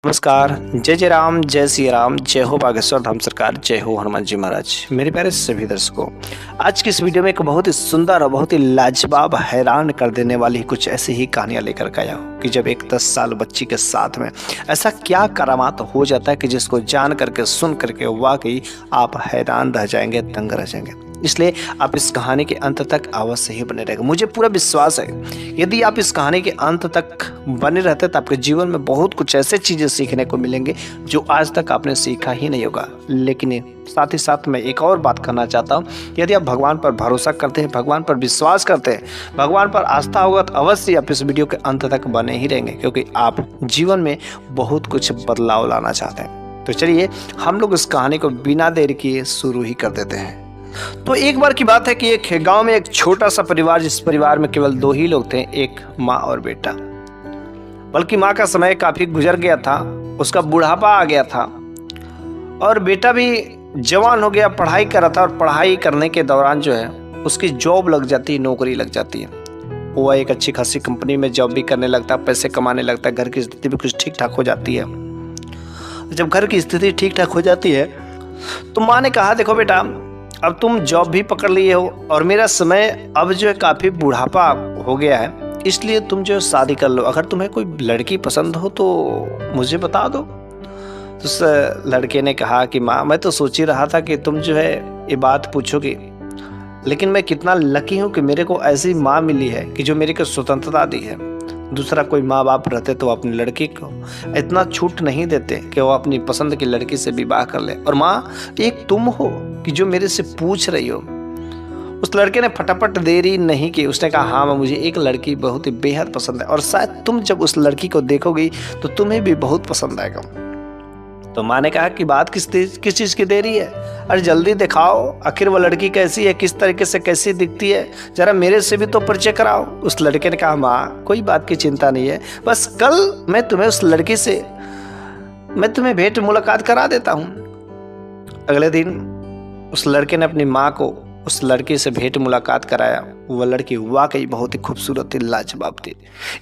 नमस्कार। जय जय राम, जय सिया राम, जय हो बागेश्वर धाम सरकार, जय हो हनुमान जी महाराज। मेरे प्यारे सभी दर्शकों, आज की इस वीडियो में एक बहुत ही सुंदर और बहुत ही लाजवाब, हैरान कर देने वाली कुछ ऐसी ही कहानियां लेकर के आया हूँ कि जब एक 10 साल बच्ची के साथ में ऐसा क्या करामात हो जाता है कि जिसको जान करके सुन करके वाकई आप हैरान रह जाएंगे, दंग रह जाएंगे। इसलिए आप इस कहानी के अंत तक अवश्य ही बने रहेंगे। मुझे पूरा विश्वास है यदि आप इस कहानी के अंत तक बने रहते तो आपके जीवन में बहुत कुछ ऐसे चीज़ें सीखने को मिलेंगे जो आज तक आपने सीखा ही नहीं होगा। लेकिन साथ ही साथ मैं एक और बात करना चाहता हूँ, यदि आप भगवान पर भरोसा करते हैं, भगवान पर विश्वास करते हैं, भगवान पर आस्था होगा तो अवश्य आप इस वीडियो के अंत तक बने ही रहेंगे, क्योंकि आप जीवन में बहुत कुछ बदलाव लाना चाहते हैं। तो चलिए हम लोग इस कहानी को बिना देर किए शुरू ही कर देते हैं। तो एक बार की बात है कि एक गांव में एक छोटा सा परिवार, जिस परिवार में केवल 2 ही लोग थे, एक माँ और बेटा। बल्कि माँ का समय काफी गुजर गया था, उसका बुढ़ापा आ गया था और बेटा भी जवान हो गया, पढ़ाई कर रहा था। और पढ़ाई करने के दौरान जो है उसकी जॉब लग जाती है, नौकरी लग जाती है। वो एक अच्छी खासी कंपनी में जॉब भी करने लगता है, पैसे कमाने लगता है, घर की स्थिति भी कुछ ठीक ठाक हो जाती है। जब घर की स्थिति ठीक ठाक हो जाती है तो माँ ने कहा, देखो बेटा, अब तुम जॉब भी पकड़ लिए हो और मेरा समय अब जो है काफ़ी बुढ़ापा हो गया है, इसलिए तुम जो शादी कर लो। अगर तुम्हें कोई लड़की पसंद हो तो मुझे बता दो। तो उस लड़के ने कहा कि माँ, मैं तो सोच ही रहा था कि तुम जो है ये बात पूछोगी, लेकिन मैं कितना लकी हूँ कि मेरे को ऐसी माँ मिली है कि जो मेरे को स्वतंत्रता दी है। दूसरा कोई माँ बाप रहते तो अपनी लड़की को इतना छूट नहीं देते कि वो अपनी पसंद की लड़की से विवाह कर ले। और माँ, एक तुम हो कि जो मेरे से पूछ रही हो। उस लड़के ने फटाफट देरी नहीं की, उसने कहा, हाँ, मुझे एक लड़की बहुत ही बेहद पसंद है और शायद तुम जब उस लड़की को देखोगी तो तुम्हें भी बहुत पसंद आएगा। तो माँ ने कहा कि बात किस चीज़ की देरी है? अरे जल्दी दिखाओ, आखिर वो लड़की कैसी है, किस तरीके से कैसी दिखती है, जरा मेरे से भी तो परिचय कराओ। उस लड़के ने कहा, माँ, कोई बात की चिंता नहीं है, बस कल मैं तुम्हें उस लड़की से मैं भेंट मुलाकात करा देता हूँ। अगले दिन उस लड़के ने अपनी माँ को उस लड़की से भेंट मुलाकात कराया। वह लड़की वाकई बहुत ही खूबसूरत थी, लाजवाब थी।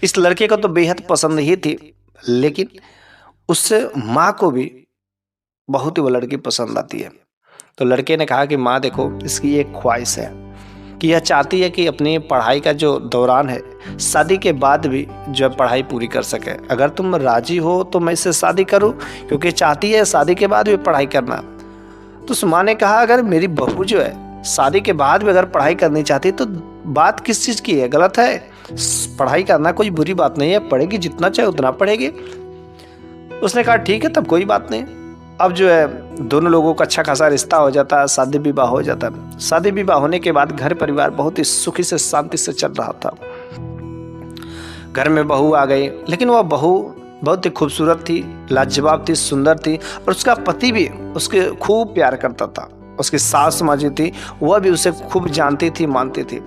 इस लड़के को तो बेहद पसंद ही थी, लेकिन उससे माँ को भी बहुत ही वो लड़की पसंद आती है। तो लड़के ने कहा कि माँ देखो, इसकी एक ख्वाहिश है कि यह चाहती है कि अपनी पढ़ाई का जो दौरान है, शादी के बाद भी जो पढ़ाई पूरी कर सके। अगर तुम राजी हो तो मैं इससे शादी करूं, क्योंकि चाहती है शादी के बाद भी पढ़ाई करना। तो उस माँ ने कहा, अगर मेरी बहू जो है शादी के बाद भी अगर पढ़ाई करनी चाहती तो बात किस चीज़ की है? गलत है, पढ़ाई करना कोई बुरी बात नहीं है, पढ़ेगी जितना चाहे उतना पढ़ेगी। उसने कहा, ठीक है, तब कोई बात नहीं। अब जो है दोनों लोगों का अच्छा खासा रिश्ता हो जाता है, शादी विवाह हो जाता है। शादी विवाह होने के बाद घर परिवार बहुत ही सुखी से शांति से चल रहा था। घर में बहू आ गई, लेकिन वह बहू बहुत ही खूबसूरत थी, लाजवाब थी, सुंदर थी और उसका पति भी उसके खूब प्यार करता था। उसकी सास माँ जी थी, वह भी उसे खूब जानती थी, मानती थी।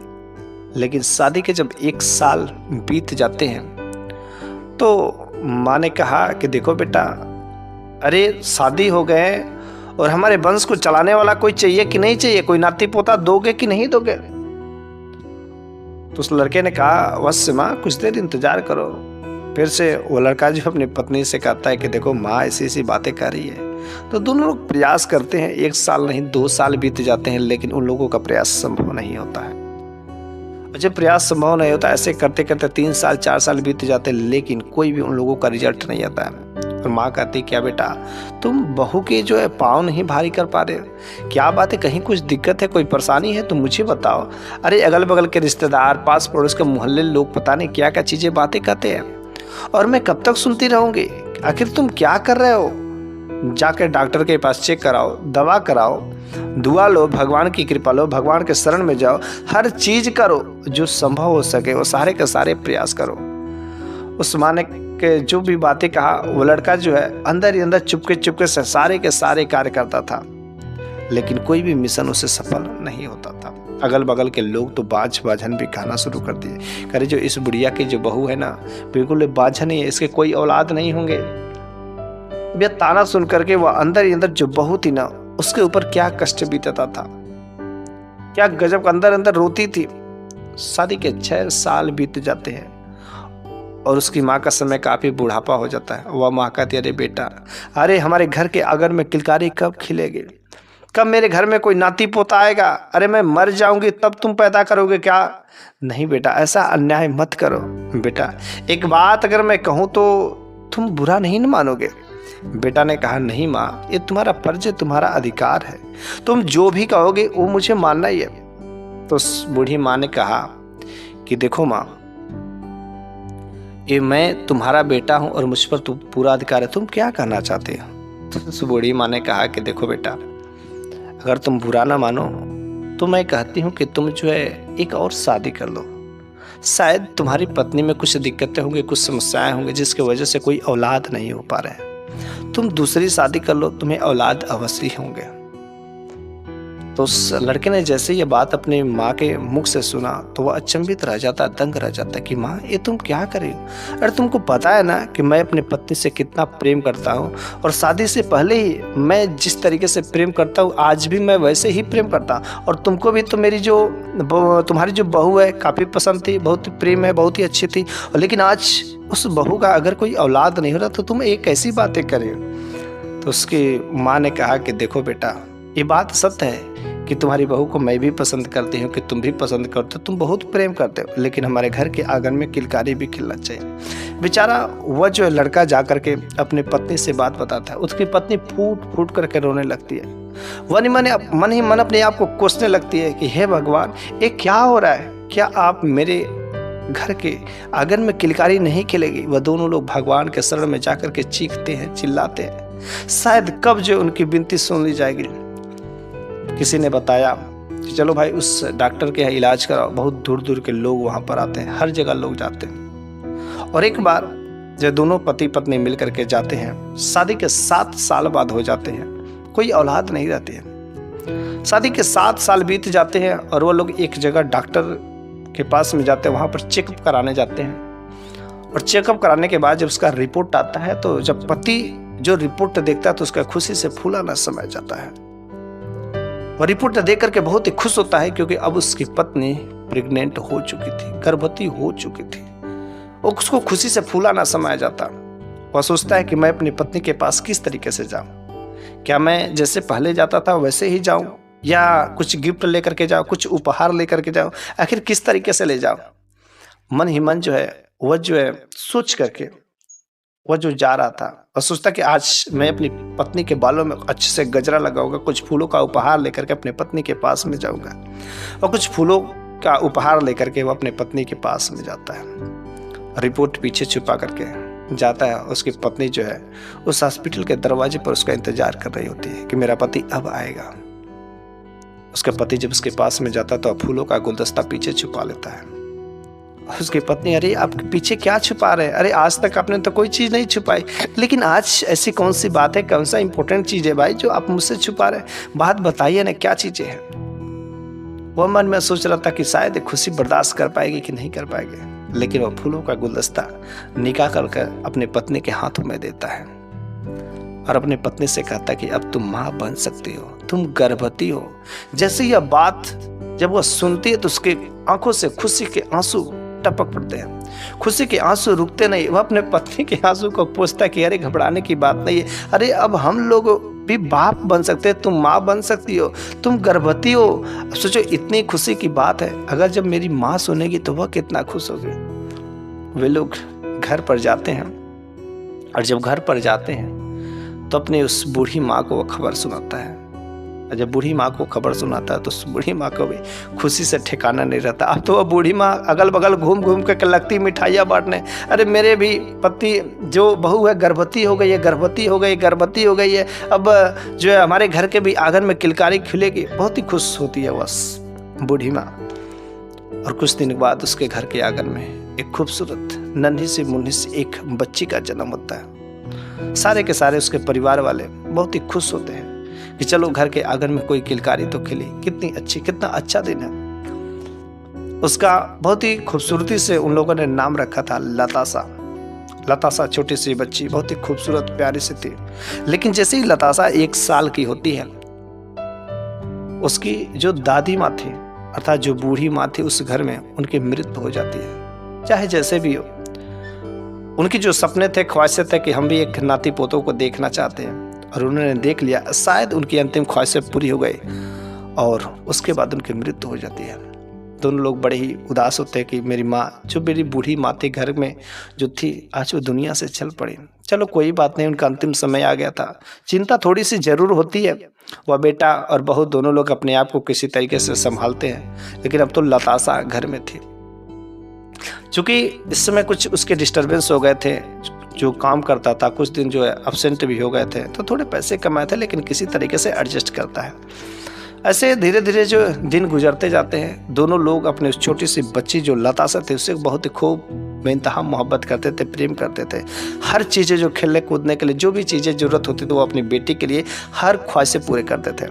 लेकिन शादी के जब 1 साल बीत जाते हैं तो माँ ने कहा कि देखो बेटा, अरे शादी हो गए और हमारे वंश को चलाने वाला कोई चाहिए कि नहीं चाहिए, कोई नाती पोता दोगे कि नहीं दोगे? तो उस लड़के ने कहा, अवश्य माँ, कुछ देर इंतजार करो। फिर से वो लड़का जो अपनी पत्नी से कहता है कि देखो माँ ऐसी ऐसी बातें कर रही है। तो दोनों लोग प्रयास करते हैं, 1 साल नहीं 2 साल बीत जाते हैं, लेकिन उन लोगों का प्रयास संभव नहीं होता है। जब प्रयास संभव नहीं होता, ऐसे करते करते 3 साल 4 साल बीत जाते, लेकिन कोई भी उन लोगों का रिजल्ट नहीं आता है। और माँ कहती, क्या बेटा, तुम बहू के जो है पाँव नहीं भारी कर पा रहे? क्या बात है, कहीं कुछ दिक्कत है, कोई परेशानी है तो मुझे बताओ। अरे अगल बगल के रिश्तेदार, पास पड़ोस के मोहल्ले लोग पता नहीं क्या क्या चीज़ें बातें कहते हैं और मैं कब तक सुनती रहूँगी? आखिर तुम क्या कर रहे हो? जाकर डॉक्टर के पास चेक कराओ, दवा कराओ, दुआ लो, भगवान की कृपा लो, भगवान के शरण में जाओ, हर चीज़ करो जो संभव हो सके, वो सारे के सारे प्रयास करो। उस माँ ने के जो भी बातें कहा, वो लड़का जो है अंदर ही अंदर चुपके से सारे के सारे कार्य करता था, लेकिन कोई भी मिशन उसे सफल नहीं होता था। अगल बगल के लोग तो बाझन भी कहना शुरू कर दिए, करे जो इस बुढ़िया की जो बहू है ना, बिल्कुल बाझन ही है, इसके कोई औलाद नहीं होंगे। यह ताना सुन करके वह अंदर ही अंदर जो बहू थी ना, उसके ऊपर क्या कष्ट बीतता था, क्या गजब अंदर अंदर रोती थी। शादी के 6 साल बीत जाते हैं और उसकी माँ का समय काफ़ी बुढ़ापा हो जाता है। वह माँ कहती है, अरे बेटा, अरे हमारे घर के आंगन में किलकारी कब खिलेगी, कब मेरे घर में कोई नाती पोता आएगा, अरे मैं मर जाऊंगी तब तुम पैदा करोगे क्या। नहीं बेटा, ऐसा अन्याय मत करो बेटा, एक बात अगर मैं कहूँ तो तुम बुरा नहीं न मानोगे। बेटा ने कहा, नहीं माँ, ये तुम्हारा फर्ज है, तुम्हारा अधिकार है, तुम जो भी कहोगे वो मुझे मानना ही है। तो उस बूढ़ी माँ ने कहा कि देखो माँ, ये मैं तुम्हारा बेटा हूँ और मुझ पर तुम पूरा अधिकार है, तुम क्या करना चाहते हो। तो उस बूढ़ी माँ ने कहा कि देखो बेटा, अगर तुम बुरा ना मानो तो मैं कहती हूँ कि तुम जो है एक और शादी कर लो। शायद तुम्हारी पत्नी में कुछ दिक्कतें होंगी, कुछ समस्याएं होंगी जिसकी वजह से कोई औलाद नहीं हो पा रहे। तुम दूसरी शादी कर लो, तुम्हें औलाद अवश्य होंगे। तो उस लड़के ने जैसे ये बात अपनी माँ के मुख से सुना तो वह अचंभित रह जाता, दंग रह जाता कि माँ, ये तुम क्या कर रही हो। अरे तुमको पता है ना कि मैं अपनी पत्नी से कितना प्रेम करता हूँ, और शादी से पहले ही मैं जिस तरीके से प्रेम करता हूँ आज भी मैं वैसे ही प्रेम करता हूँ। और तुमको भी तो मेरी जो तुम्हारी जो बहू है काफ़ी पसंद थी, बहुत ही प्रेम है, बहुत ही अच्छी थी, लेकिन आज उस बहू का अगर कोई औलाद नहीं हो रहा तो तुम एक कैसी बातें कर रहे हो। तो उसकी माँ ने कहा कि देखो बेटा, ये बात सत्य है कि तुम्हारी बहू को मैं भी पसंद करती हूँ, कि तुम भी पसंद करते हो, तुम बहुत प्रेम करते हो, लेकिन हमारे घर के आंगन में किलकारी भी खिलना चाहिए। बेचारा वह जो है लड़का जा करके अपनी पत्नी से बात बताता है। उसकी पत्नी फूट फूट करके रोने लगती है। वह मन ही मन अपने आप को कोसने लगती है कि हे भगवान, ये क्या हो रहा है, क्या आप मेरे घर के आंगन में किलकारी नहीं खिलेगी। वह दोनों लोग भगवान के शरण में जाकर के चीखते हैं, चिल्लाते हैं, शायद कब जो उनकी विनती सुन ली जाएगी। किसी ने बताया कि चलो भाई उस डॉक्टर के यहाँ इलाज कराओ। बहुत दूर दूर के लोग वहाँ पर आते हैं, हर जगह लोग जाते हैं। और एक बार जब दोनों पति पत्नी मिल करके जाते हैं, शादी के 7 साल बाद हो जाते हैं, कोई औलाद नहीं रहती है। शादी के 7 साल बीत जाते हैं और वो लोग एक जगह डॉक्टर के पास में जाते हैं, वहाँ पर चेकअप कराने जाते हैं। और चेकअप कराने के बाद जब उसका रिपोर्ट आता है तो जब पति जो रिपोर्ट देखता है तो उसका खुशी से फूला न समाया जाता है। और रिपोर्ट देख करके बहुत ही खुश होता है, क्योंकि अब उसकी पत्नी प्रेग्नेंट हो चुकी थी, गर्भवती हो चुकी थी। और उसको खुशी से फूला ना समाया जाता। वह सोचता है कि मैं अपनी पत्नी के पास किस तरीके से जाऊं, क्या मैं जैसे पहले जाता था वैसे ही जाऊं, या कुछ गिफ्ट लेकर के जाऊं, कुछ उपहार लेकर के जाऊं, आखिर किस तरीके से ले जाऊं। मन ही मन जो है वह जो है सोच करके वह जो जा रहा था, और सोचता कि आज मैं अपनी पत्नी के बालों में अच्छे से गजरा लगाऊंगा, कुछ फूलों का उपहार लेकर के अपने पत्नी के पास में जाऊंगा। और कुछ फूलों का उपहार लेकर के वह अपने पत्नी के पास में जाता है। रिपोर्ट पीछे छुपा करके जाता है। उसकी पत्नी जो है उस हॉस्पिटल के दरवाजे पर उसका इंतजार कर रही होती है कि मेरा पति अब आएगा। उसका पति जब उसके पास में जाता है तो फूलों का गुलदस्ता पीछे छुपा लेता है। उसकी पत्नी, अरे आपके पीछे क्या छुपा रहे हैं, अरे आज तक आपने तो कोई चीज़ नहीं छुपाई, लेकिन आज ऐसी कौन सी बात है, कौन सा इंपॉर्टेंट चीज़ है भाई जो आप मुझसे छुपा रहे हैं, बात बताइए ना, क्या चीज़ें हैं। वह मन में सोच रहा था कि शायद खुशी बर्दाश्त कर पाएगी कि नहीं कर पाएगी, लेकिन वह फूलों का गुलदस्ता निकाल कर अपने पत्नी के हाथों में देता है और अपनी पत्नी से कहता कि अब तुम माँ बन सकती हो, तुम गर्भवती हो। जैसे यह बात जब वह सुनती है तो उसके आंखों से खुशी के आंसू टपक पड़ते हैं। खुशी के आंसू रुकते नहीं। वह अपने पत्नी के आंसू को पूछता कि अरे घबराने की बात नहीं है, अरे अब हम लोग भी बाप बन सकते हैं, तुम माँ बन सकती हो, तुम गर्भवती हो। सोचो इतनी खुशी की बात है, अगर जब मेरी माँ सुनेगी तो वह कितना खुश होगी। वे लोग घर पर जाते हैं और जब घर पर जाते हैं तो अपने उस बूढ़ी माँ को वह खबर सुनाता है। और जब बूढ़ी माँ को खबर सुनाता है तो उस बूढ़ी माँ को भी खुशी से ठिकाना नहीं रहता। अब तो वह बूढ़ी माँ अगल बगल घूम घूम के लगती मिठाइयाँ बांटने, अरे मेरे भी पति जो बहू है गर्भवती हो गई है, गर्भवती हो गई, गर्भवती हो गई है, अब जो है हमारे घर के भी आंगन में किलकारी खिलेगी। बहुत ही खुश होती है बस बूढ़ी माँ। और कुछ दिन बाद उसके घर के आंगन में एक खूबसूरत नन्ही सी मुन्नी सी एक बच्ची का जन्म होता है। सारे के सारे उसके परिवार वाले बहुत ही खुश होते हैं कि चलो घर के आंगन में कोई किलकारी तो खिली, कितना अच्छा दिन है। उसका बहुत ही खूबसूरती से उन लोगों ने नाम रखा था लतासा। लतासा छोटी सी बच्ची, बहुत ही खूबसूरत प्यारी सी थी। लेकिन जैसे ही लतासा 1 साल की होती है, उसकी जो दादी माँ थी अर्थात जो बूढ़ी माँ थी उस घर में उनकी मृत्यु हो जाती है। चाहे जैसे भी हो, उनकी जो सपने थे, ख्वाहिशें थे कि हम भी एक नाती पोतों को देखना चाहते हैं, और उन्होंने देख लिया। शायद उनकी अंतिम ख्वाहिशें पूरी हो गई और उसके बाद उनकी मृत्यु हो जाती है। दोनों लोग बड़े ही उदास होते हैं कि मेरी माँ, जो मेरी बूढ़ी माँ थी घर में जो थी, आज वो दुनिया से चल पड़ी। चलो कोई बात नहीं, उनका अंतिम समय आ गया था। चिंता थोड़ी सी जरूर होती है। वह बेटा और बहू दोनों लोग अपने आप को किसी तरीके से संभालते हैं, लेकिन अब तो लतासा घर में थी। चूंकि इस समय कुछ उसके डिस्टर्बेंस हो गए थे, जो काम करता था कुछ दिन जो है एब्सेंट भी हो गए थे, तो थोड़े पैसे कमाए थे, लेकिन किसी तरीके से एडजस्ट करता है। ऐसे धीरे धीरे जो दिन गुजरते जाते हैं। दोनों लोग अपने उस छोटी सी बच्ची जो लतासा थी उससे बहुत ही खूब बेइंतहा मोहब्बत करते थे, प्रेम करते थे। हर चीज़ें जो खेलने कूदने के लिए जो भी चीज़ें ज़रूरत होती थी वो अपनी बेटी के लिए हर ख्वाहिशें पूरे करते थे।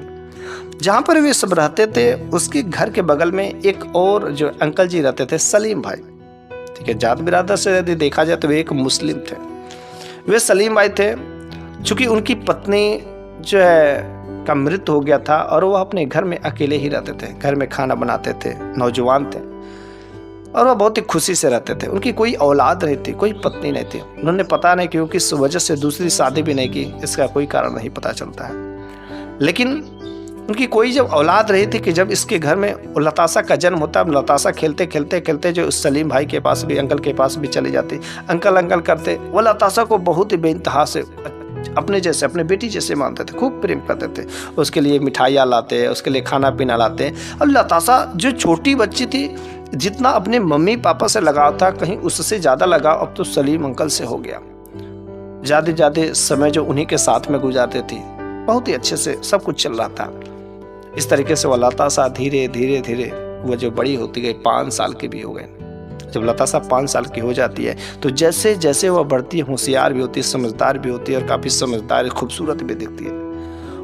जहाँ पर वे सब रहते थे उसके घर के बगल में एक और जो अंकल जी रहते थे, सलीम भाई। ठीक है, जात बिरादर से यदि देखा जाए तो वे एक मुस्लिम थे। वे सलीम भाई थे। चूँकि उनकी पत्नी जो है का मृत्यु हो गया था और वह अपने घर में अकेले ही रहते थे। घर में खाना बनाते थे, नौजवान थे और वह बहुत ही खुशी से रहते थे। उनकी कोई औलाद नहीं थी, कोई पत्नी नहीं थी। उन्होंने पता नहीं क्यों किस वजह से दूसरी शादी भी नहीं की, इसका कोई कारण नहीं पता चलता है। लेकिन उनकी कोई जब औलाद रही थी कि जब इसके घर में लतासा का जन्म होता, लतासा खेलते खेलते खेलते जो उस सलीम भाई के पास भी, अंकल के पास भी चली जाती, अंकल अंकल करते। वो लतासा को बहुत ही बेइंतहा से अपने जैसे, अपने बेटी जैसे मानते थे, खूब प्रेम करते थे। उसके लिए मिठाइयाँ लाते, उसके लिए खाना पीना लाते। और लतासा जो छोटी बच्ची थी, जितना अपने मम्मी पापा से लगाव था कहीं उससे ज़्यादा लगाव अब तो सलीम अंकल से हो गया। ज़्यादा समय जो उन्हीं के साथ में गुजारते थी, बहुत ही अच्छे से सब कुछ चल रहा था। इस तरीके से वह लतासा धीरे धीरे धीरे वह जो बड़ी होती गई, 5 साल की भी हो गई। जब लतासा 5 साल की हो जाती है तो जैसे जैसे वह बढ़ती है, होशियार भी होती है, समझदार भी होती है और काफ़ी समझदार, खूबसूरत भी दिखती है।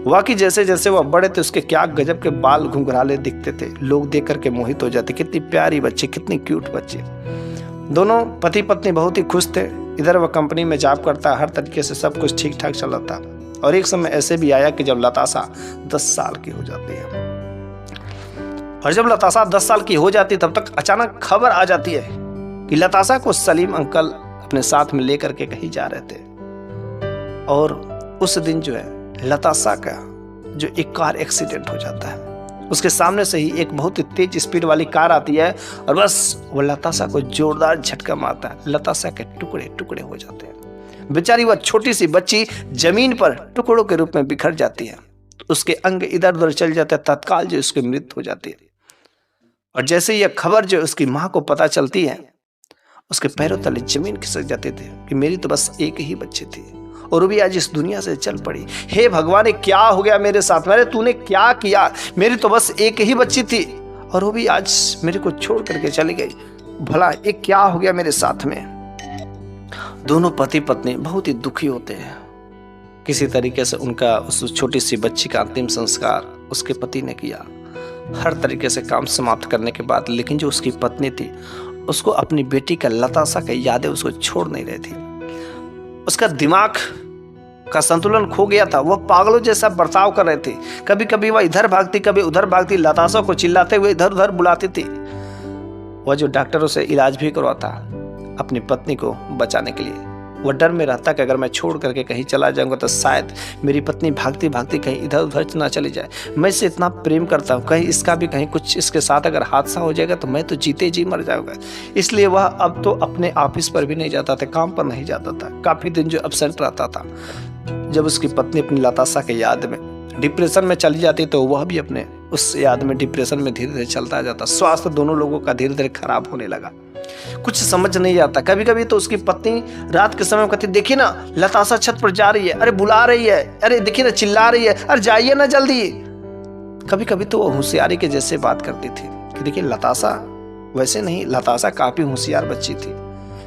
वाकई जैसे जैसे वह बड़े थे उसके क्या गजब के बाल घुंघराले दिखते थे। लोग देख करके मोहित हो जाते, कितनी प्यारी बच्ची, कितनी क्यूट बच्ची। दोनों पति पत्नी बहुत ही खुश थे। इधर वह कंपनी में जॉब करता, हर तरीके से सब कुछ ठीक ठाक चल रहा था। और एक समय ऐसे भी आया कि जब लतासा 10 साल की हो जाती है। और जब लतासा 10 साल की हो जाती तब तक अचानक खबर आ जाती है कि लतासा को सलीम अंकल अपने साथ में लेकर के कहीं जा रहे थे। और उस दिन जो है लतासा का जो एक कार एक्सीडेंट हो जाता है। उसके सामने से ही एक बहुत ही तेज स्पीड वाली कार आती है और बस वो लतासा को जोरदार झटका मारता है। लतासा के टुकड़े टुकड़े हो जाते हैं। बेचारी वह छोटी सी बच्ची जमीन पर टुकड़ों के रूप में बिखर जाती है। उसके अंग इधर उधर चल जाते हैं। तत्काल जो उसकी मृत्यु हो जाती है। और जैसे यह खबर जो उसकी माँ को पता चलती है, उसके पैरों तले जमीन खिसक जाते थे कि मेरी तो बस एक ही बच्ची थी और वो भी आज इस दुनिया से चल पड़ी। हे भगवान, क्या हो गया मेरे साथ? मेरे तूने क्या किया? मेरी तो बस एक ही बच्ची थी और वो भी आज मेरे को छोड़ करके चली गई। भला ये क्या हो गया मेरे साथ में? दोनों पति पत्नी बहुत ही दुखी होते हैं। किसी तरीके से उनका उस छोटी सी बच्ची का अंतिम संस्कार उसके पति ने किया, हर तरीके से काम समाप्त करने के बाद। लेकिन जो उसकी पत्नी थी उसको अपनी बेटी का लतासा की यादें उसको छोड़ नहीं रही थी। उसका दिमाग का संतुलन खो गया था। वह पागलों जैसा बर्ताव कर रहे थे। कभी कभी वह इधर भागती, कभी उधर भागती, लतासा को चिल्लाते हुए इधर उधर बुलाती थी। वह जो डॉक्टरों से इलाज भी करवाता अपनी पत्नी को बचाने के लिए। वह डर में रहता कि अगर मैं छोड़ करके कहीं चला जाऊंगा तो शायद मेरी पत्नी भागती भागती कहीं इधर उधर ना चली जाए। मैं इसे इतना प्रेम करता हूँ, कहीं इसका भी कहीं कुछ इसके साथ अगर हादसा हो जाएगा तो मैं तो जीते जी मर जाऊंगा। इसलिए वह अब तो अपने ऑफिस पर भी नहीं जाता था, काम पर नहीं जाता था। काफ़ी दिन जो एब्सेंट रहता था। जब उसकी पत्नी अपनी लतासा के याद में डिप्रेशन में चली जाती तो वह भी अपने उस याद में डिप्रेशन में धीरे धीरे चलता जाता। स्वास्थ्य दोनों लोगों का धीरे धीरे खराब होने लगा। कुछ समझ नहीं आता। कभी कभी तो उसकी पत्नी रात के समय कहती, देखिए ना लतासा छत पर जा रही है, अरे बुला रही है, अरे देखिए ना चिल्ला रही है, अरे जाइए ना जल्दी। कभी कभी तो वो होशियारी के जैसे बात करती थी कि देखिए लतासा वैसे नहीं, लतासा काफी होशियार बच्ची थी,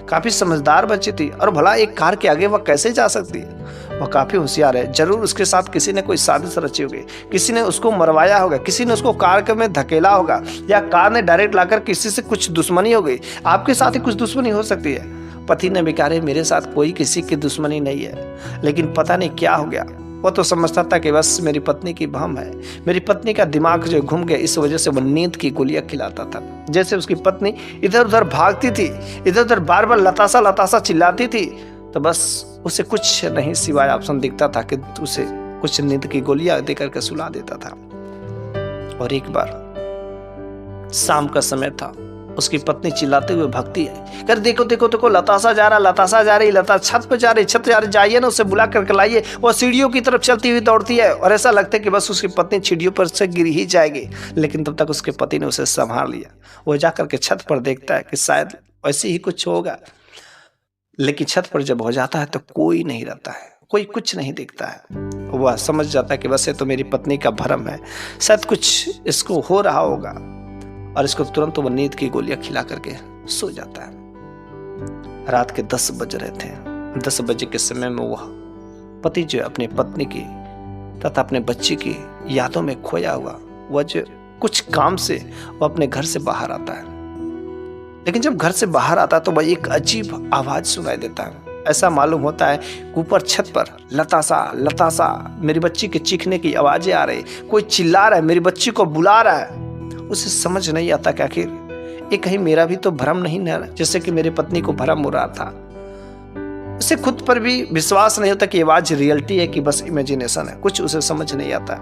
काफी समझदार बच्ची थी। और भला एक कार के आगे वह कैसे जा सकती है? वह काफी होशियार है। जरूर उसके साथ किसी ने कोई साजिश रची होगी, किसी ने उसको मरवाया होगा, किसी ने उसको कार में धकेला होगा, या कार ने डायरेक्ट लाकर किसी से कुछ दुश्मनी हो गई। आपके साथ ही कुछ दुश्मनी हो सकती है। पति ने भी कहा मेरे साथ कोई किसी की दुश्मनी नहीं है, लेकिन पता नहीं क्या हो गया। वो तो समझता था कि बस मेरी पत्नी की भ्रम है, मेरी पत्नी का दिमाग जो घूम गया, इस वजह से वो नींद की गोलियां खिलाता था। जैसे उसकी पत्नी इधर उधर भागती थी, इधर उधर बार बार लतासा लतासा चिल्लाती थी, तो बस उसे कुछ नहीं सिवाय ऑप्शन दिखता था कि उसे कुछ नींद की गोलियां देकर के सुला देता था। और एक बार शाम का समय था, उसकी पत्नी चिल्लाते हुए भागती है, कर देखो देखो देखो लतासा जा रहा, लतासा जा रही, लता छत पे जा रही, छत पे जा रही, जाइए ना उसे बुला करके लाइए। वो सीढ़ियों की तरफ चलती हुई दौड़ती है और ऐसा लगता है कि बस उसकी पत्नी सीढ़ियों पर से गिर ही जाएगी, लेकिन तब तक उसके पति ने उसे संभाल लिया। वो जाकर के छत पर देखता है कि शायद ऐसे ही कुछ होगा, लेकिन छत पर जब हो जाता है तो कोई नहीं रहता है, कोई कुछ नहीं दिखता है। वह समझ जाता है कि बस ये तो मेरी पत्नी का भ्रम है, शायद कुछ इसको हो रहा होगा, और इसको तुरंत वो नींद की गोलियां खिला करके सो जाता है। रात के 10 बज रहे थे। 10 बजे के समय में वह पति जो अपनी पत्नी की तथा अपने बच्चे की यादों में खोया हुआ, वह जो कुछ काम से वह अपने घर से बाहर आता है। लेकिन जब घर से बाहर आता है तो वह एक अजीब आवाज सुनाई देता है। ऐसा मालूम होता है ऊपर छत पर लतासा लतासा मेरी बच्ची के चीखने की आवाजें आ रही, कोई चिल्ला रहा है, मेरी बच्ची को बुला रहा है। उसे समझ नहीं आता कि आखिर ये कहीं मेरा भी तो भ्रम नहीं है, जैसे कि मेरी पत्नी को भ्रम हो रहा था। उसे खुद पर भी विश्वास नहीं होता कि आवाज रियलिटी है कि बस इमेजिनेशन है, कुछ उसे समझ नहीं आता।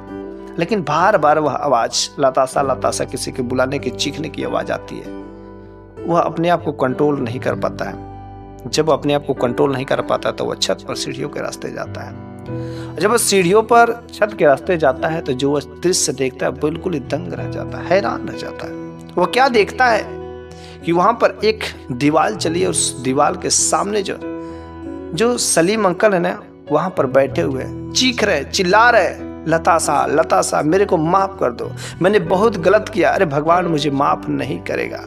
लेकिन बार बार वह आवाज लतासा लतासा किसी के बुलाने की चीखने की आवाज आती है। वह अपने आप को कंट्रोल नहीं कर पाता है। जब अपने आप को कंट्रोल नहीं कर पाता तो वह छत पर सीढ़ियों के रास्ते जाता है। जब वह सीढ़ियों पर छत के रास्ते जाता है तो जो वह दृश्य देखता है बिल्कुल ही दंग रह जाता है, हैरान रह जाता है। वह क्या देखता है कि वहां पर एक दीवार चली है, उस दीवार के सामने जो सलीम अंकल है ना, वहां पर बैठे हुए चीख रहे, चिल्ला रहे, लतासा लतासा मेरे को माफ कर दो, मैंने बहुत गलत किया, अरे भगवान मुझे माफ नहीं करेगा।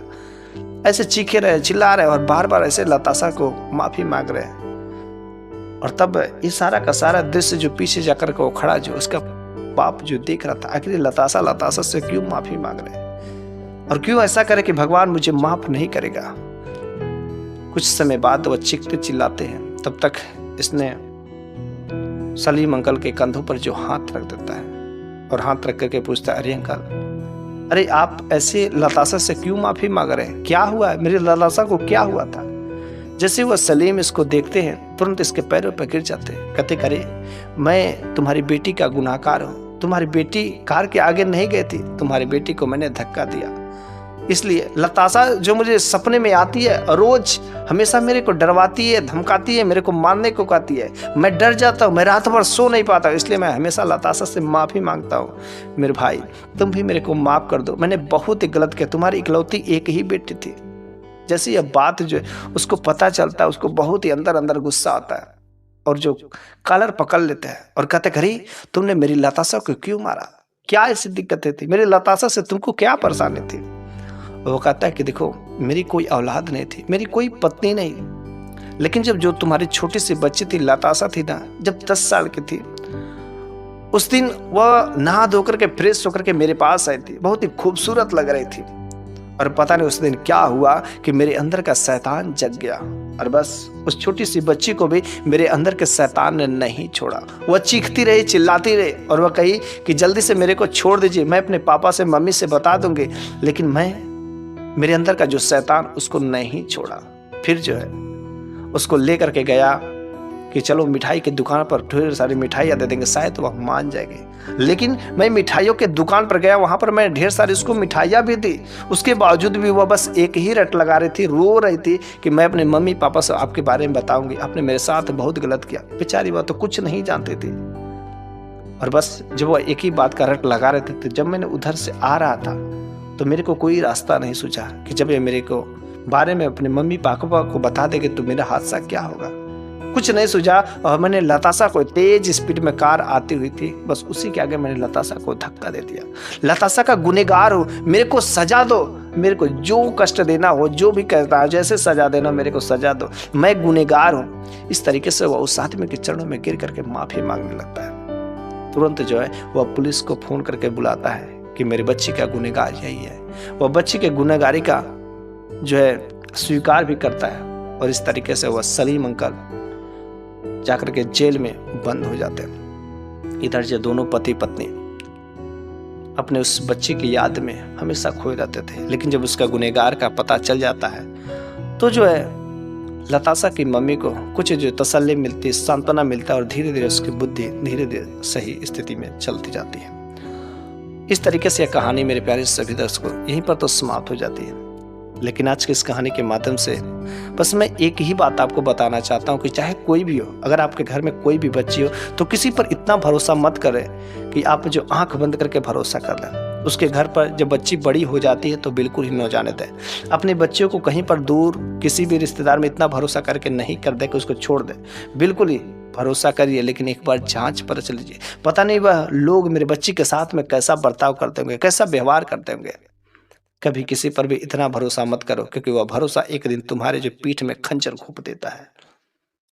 ऐसे चीखे रहे, चिल्ला रहे और बार बार ऐसे लतासा को माफी मांग रहे। और तब ये सारा का सारा दृश्य जो पीछे जाकर के वो खड़ा जो उसका बाप जो देख रहा था, आखिर लतासा लतासा से क्यों माफी मांग रहे और क्यों ऐसा करे कि भगवान मुझे माफ नहीं करेगा। कुछ समय बाद वो चीखते चिल्लाते हैं, तब तक इसने सलीम अंकल के कंधों पर जो हाथ रख देता है और हाथ रख करके पूछता है, अरे अंकल, अरे आप ऐसे लतासा से क्यों माफी मांग रहे हैं, क्या हुआ है, मेरी लतासा को क्या हुआ था। जैसे वह सलीम इसको देखते हैं तुरंत इसके पैरों पर गिर जाते हैं, कहते करे मैं तुम्हारी बेटी का गुनाहगार हूँ, तुम्हारी बेटी कार के आगे नहीं गई थी, तुम्हारी बेटी को मैंने धक्का दिया, इसलिए लतासा जो मुझे सपने में आती है रोज हमेशा मेरे को डरवाती है, धमकाती है, मेरे को मारने को कहती है, मैं डर जाता हूँ, मैं रात भर सो नहीं पाता, इसलिए मैं हमेशा लतासा से माफ़ी मांगता हूँ। मेरे भाई तुम भी मेरे को माफ़ कर दो, मैंने बहुत ही गलत किया, तुम्हारी इकलौती एक ही बेटी थी। जैसे यह बात जो उसको पता चलता है, उसको बहुत ही अंदर अंदर गुस्सा आता है और जो कॉलर पकड़ लेते हैं और कहते करी तुमने मेरी लतासा को क्यों मारा, क्या ऐसी दिक्कतें थी, मेरी लतासा से तुमको क्या परेशानी थी। वो कहता है कि देखो मेरी कोई औलाद नहीं थी, मेरी कोई पत्नी नहीं, लेकिन जब जो तुम्हारी छोटी सी बच्ची थी लतासा थी ना, जब 10 साल की थी, उस दिन वह नहा धोकर के फ्रेश होकर के मेरे पास आई थी, बहुत ही खूबसूरत लग रही थी। और पता नहीं उस दिन क्या हुआ कि मेरे अंदर का शैतान जग गया और बस उस छोटी सी बच्ची को भी मेरे अंदर के शैतान ने नहीं छोड़ा। वह चीखती रही, चिल्लाती रही और वह कही कि जल्दी से मेरे को छोड़ दीजिए, मैं अपने पापा से मम्मी से बता दूंगी, लेकिन मेरे अंदर का जो शैतान उसको नहीं छोड़ा। फिर जो है उसको लेकर के गया कि चलो मिठाई की दुकान पर ढेर सारी मिठाइयाँ दे देंगे, शायद तो वह मान जाएगी। लेकिन मैं मिठाइयों के दुकान पर गया, वहाँ पर मैं ढेर सारी उसको मिठाइयाँ भी दी, उसके बावजूद भी वह बस एक ही रट लगा रही थी, रो रही थी कि मैं अपने मम्मी पापा से आपके बारे में बताऊंगी, आपने मेरे साथ बहुत गलत किया। बेचारी वह तो कुछ नहीं जानती थी और बस जब वह एक ही बात का रट लगा रहे थे, तो जब मैंने उधर से आ रहा था तो मेरे को कोई रास्ता नहीं सूझा कि जब ये मेरे को बारे में अपने मम्मी पापा को बता देंगे तो मेरा हादसा क्या होगा। कुछ नहीं सूझा और मैंने लतासा को, तेज स्पीड में कार आती हुई थी, बस उसी के आगे मैंने लतासा को धक्का दे दिया। लतासा का गुनहगार हूँ, मेरे को सजा दो, मेरे को जो कष्ट देना हो, जो भी कहता है जैसे सजा देना मेरे को सजा दो, मैं गुनहगार हूँ। इस तरीके से वह उस आदमी के चरणों में गिर करके माफी मांगने लगता है। तुरंत जो है वह पुलिस को फोन करके बुलाता है कि मेरे बच्ची का गुनहगार यही है। वह बच्ची के गुनहगारी का जो है स्वीकार भी करता है और इस तरीके से वह सलीम अंकल जाकर के जेल में बंद हो जाते हैं। इधर जो दोनों पति पत्नी अपने उस बच्चे की याद में हमेशा खोए रहते थे, लेकिन जब उसका गुनहगार का पता चल जाता है तो जो है लताशा की मम्मी को कुछ जो तसल्ली मिलती, सांत्वना मिलता है और धीरे धीरे उसकी बुद्धि धीरे धीरे सही स्थिति में चलती जाती है। इस तरीके से यह कहानी मेरे प्यारे सभी दर्शकों यहीं पर तो समाप्त हो जाती है। लेकिन आज की इस कहानी के माध्यम से बस मैं एक ही बात आपको बताना चाहता हूँ कि चाहे कोई भी हो, अगर आपके घर में कोई भी बच्ची हो तो किसी पर इतना भरोसा मत करें कि आप जो आंख बंद करके भरोसा कर लें। उसके घर पर जब बच्ची बड़ी हो जाती है तो बिल्कुल ही न जाने दें। अपने बच्चियों को कहीं पर दूर किसी भी रिश्तेदार में इतना भरोसा करके नहीं कर दे कि उसको छोड़ दे। बिल्कुल ही भरोसा करिए, लेकिन एक बार जांच पर चल लीजिए। पता नहीं वह लोग मेरे बच्ची के साथ में कैसा बर्ताव करते होंगे, कैसा व्यवहार करते होंगे। कभी किसी पर भी इतना भरोसा मत करो, क्योंकि वह भरोसा एक दिन तुम्हारे जो पीठ में खंजर घोंप देता है।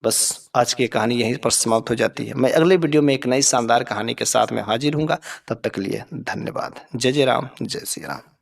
बस आज की कहानी यहीं पर समाप्त हो जाती है। मैं अगले वीडियो में एक नई शानदार कहानी के साथ में हाजिर हूँगा। तब तक के लिए धन्यवाद। जय जय राम, जय श्री राम।